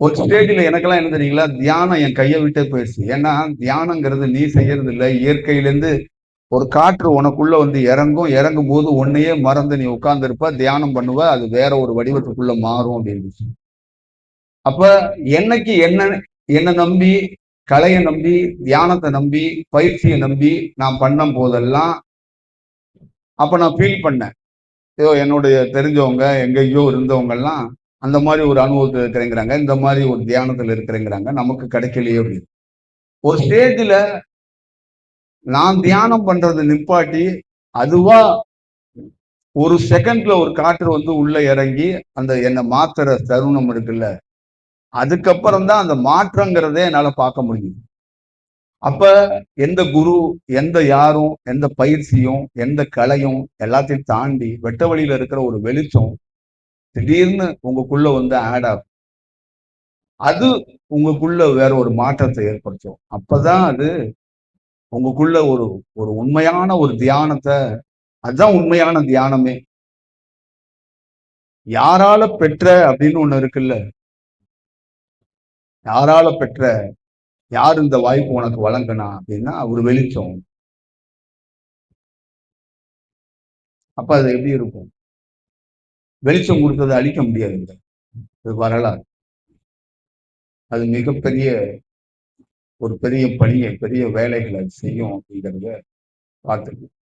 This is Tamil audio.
ஒரு ஸ்டேஜ்ல எனக்கெல்லாம் என்ன தெரியுங்களா, தியானம் என் கையை விட்டே போயிடுச்சு. ஏன்னா தியானங்கிறது நீ செய்யறது இல்லை, இயற்கையிலேருந்து ஒரு காற்று உனக்குள்ள வந்து இறங்கும். இறங்கும் போது உன்னையே மறந்து நீ உட்கார்ந்து இருப்ப, தியானம் பண்ணுவ, அது வேற ஒரு வடிவத்துக்குள்ள மாறும் அப்படின்னு. அப்ப என்னைக்கு என்ன என்ன நம்பி, கலையை நம்பி, தியானத்தை நம்பி, பயிற்சியை நம்பி நான் பண்ணும் போதெல்லாம் அப்ப நான் ஃபீல் பண்ணேன். ஏதோ என்னுடைய தெரிஞ்சவங்க எங்கேயோ இருந்தவங்க எல்லாம் அந்த மாதிரி ஒரு அனுபவத்தில் இருக்கிறேங்கிறாங்க, இந்த மாதிரி ஒரு தியானத்தில் இருக்கிறேங்கிறாங்க, நமக்கு கிடைக்கலையே அப்படின்னு. ஒரு ஸ்டேஜ்ல நான் தியானம் பண்றது நிப்பாட்டி அதுவா ஒரு செகண்ட்ல ஒரு காற்று வந்து உள்ள இறங்கி அந்த என்னை மாத்துற தருணம் இருக்குல்ல, அதுக்கப்புறம் தான் அந்த மாற்றங்கிறதே என்னால பார்க்க முடியும். அப்ப எந்த குரு, எந்த யாரும், எந்த பயிற்சியும், எந்த கலையும் எல்லாத்தையும் தாண்டி வெட்ட வழியில இருக்கிற ஒரு வெளிச்சம் திடீர்னு உங்களுக்குள்ள வந்து ஆட் ஆகும். அது உங்களுக்குள்ள வேற ஒரு மாற்றத்தை ஏற்படுத்தும். அப்பதான் அது உங்களுக்குள்ள ஒரு ஒரு உண்மையான ஒரு தியானத்தை, அதுதான் உண்மையான தியானமே. யாரால பெற்ற அப்படின்னு ஒண்ணு இருக்குல்ல, யாரால பெற்ற, யார் இந்த வாய்ப்பு உனக்கு வழங்கினா அப்படின்னா ஒரு வெளிச்சம். அப்ப அது எப்படி இருக்கும்? வெளிச்சம் கொடுத்ததை அழிக்க முடியாதுங்க. அது வரலாறு. அது மிகப்பெரிய ஒரு பெரிய பணியை, பெரிய வேலைகளை செய்யும் அப்படிங்கிறத பார்த்துக்கணும்.